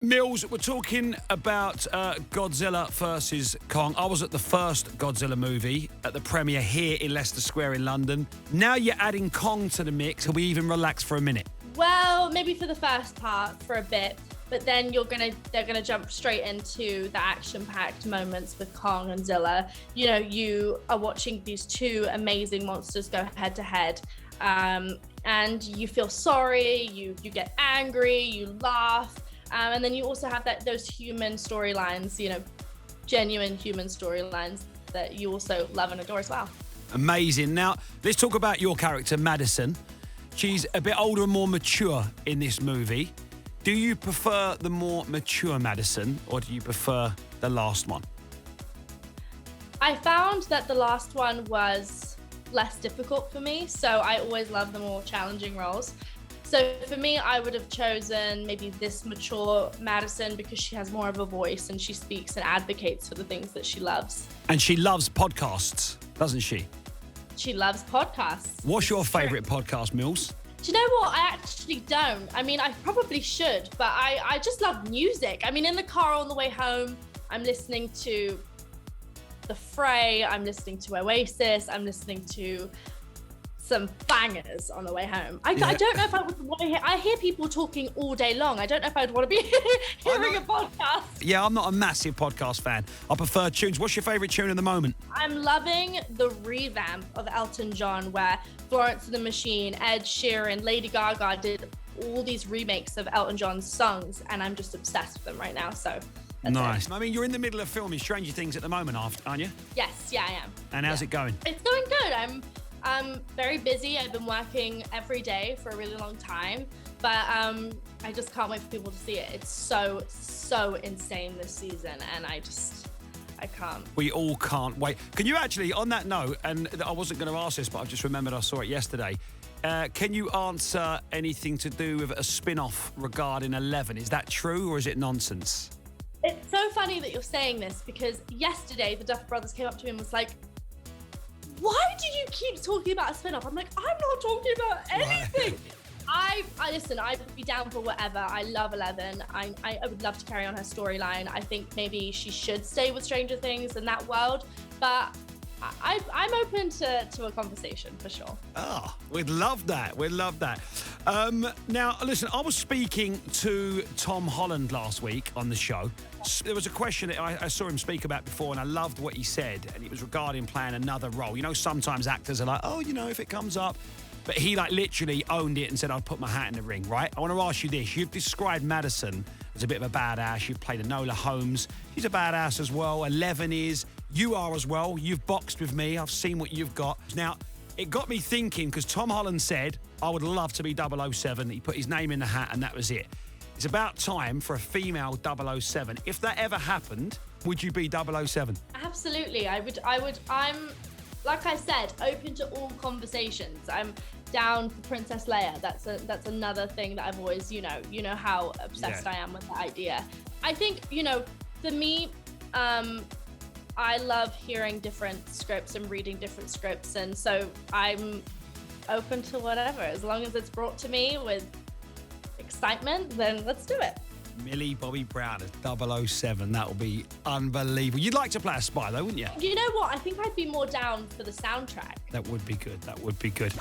Mills, we're talking about Godzilla versus Kong. I was at the first Godzilla movie at the premiere here in Leicester Square in London. Now you're adding Kong to the mix. Will we even relax for a minute? Well, maybe for the first part for a bit, but then they're gonna jump straight into the action-packed moments with Kong and Zilla. You know, you are watching these two amazing monsters go head to head. And you feel sorry, you get angry, you laugh. And then you also have those human storylines, you know, genuine human storylines that you also love and adore as well. Amazing. Now, let's talk about your character, Madison. She's a bit older and more mature in this movie. Do you prefer the more mature Madison, or do you prefer the last one? I found that the last one was less difficult for me, so I always love the more challenging roles. So for me, I would have chosen maybe this mature Madison because she has more of a voice and she speaks and advocates for the things that she loves. And she loves podcasts, doesn't she? She loves podcasts. What's your favourite podcast, Mills? Do you know what? I actually don't. I mean, I probably should, but I just love music. I mean, in the car on the way home, I'm listening to The Fray, I'm listening to Oasis, I'm listening to some bangers on the way home. I don't know if I would want to hear. I hear people talking all day long. I don't know if I'd want to be hearing a podcast. Yeah, I'm not a massive podcast fan. I prefer tunes. What's your favourite tune at the moment? I'm loving the revamp of Elton John, where Florence and the Machine, Ed Sheeran, Lady Gaga did all these remakes of Elton John's songs, and I'm just obsessed with them right now. So nice. I mean, you're in the middle of filming Stranger Things at the moment, aren't you? Yes, yeah, I am. And how's it going? It's going good. I'm very busy. I've been working every day for a really long time, but I just can't wait for people to see it. It's so insane this season, and I can't. We all can't wait. Can you actually, on that note, and I wasn't going to ask this, but I've just remembered I saw it yesterday, can you answer anything to do with a spin-off regarding 11? Is that true or is it nonsense? It's so funny that you're saying this, because yesterday the Duffer Brothers came up to me and was like, why do you keep talking about a spin-off? I'm like, I'm not talking about anything. I listen, I'd be down for whatever. I love 11. I would love to carry on her storyline. I think maybe she should stay with Stranger Things in that world, but I'm open to a conversation for sure. Ah, we'd love that. We'd love that. Now, listen, I was speaking to Tom Holland last week on the show. There was a question that I saw him speak about before, and I loved what he said, and it was regarding playing another role. You know, sometimes actors are like, oh, you know, if it comes up. But he, like, literally owned it and said, I'll put my hat in the ring, right? I want to ask you this. You've described Madison as a bit of a badass. You've played Enola Holmes. She's a badass as well. 11 is. You are as well. You've boxed with me. I've seen what you've got. Now, it got me thinking, because Tom Holland said, I would love to be 007. He put his name in the hat, and that was it. It's about time for a female 007. If that ever happened, would you be 007? Absolutely. I would. I'm, like I said, open to all conversations. I'm down for Princess Leia. That's another thing that I've always, you know how obsessed I am with the idea. I think, for me, I love hearing different scripts and reading different scripts, and so I'm open to whatever. As long as it's brought to me with excitement, then let's do it. Millie Bobby Brown as 007. That will be unbelievable. You'd like to play a spy, though, wouldn't you? You know what? I think I'd be more down for the soundtrack. That would be good. That would be good.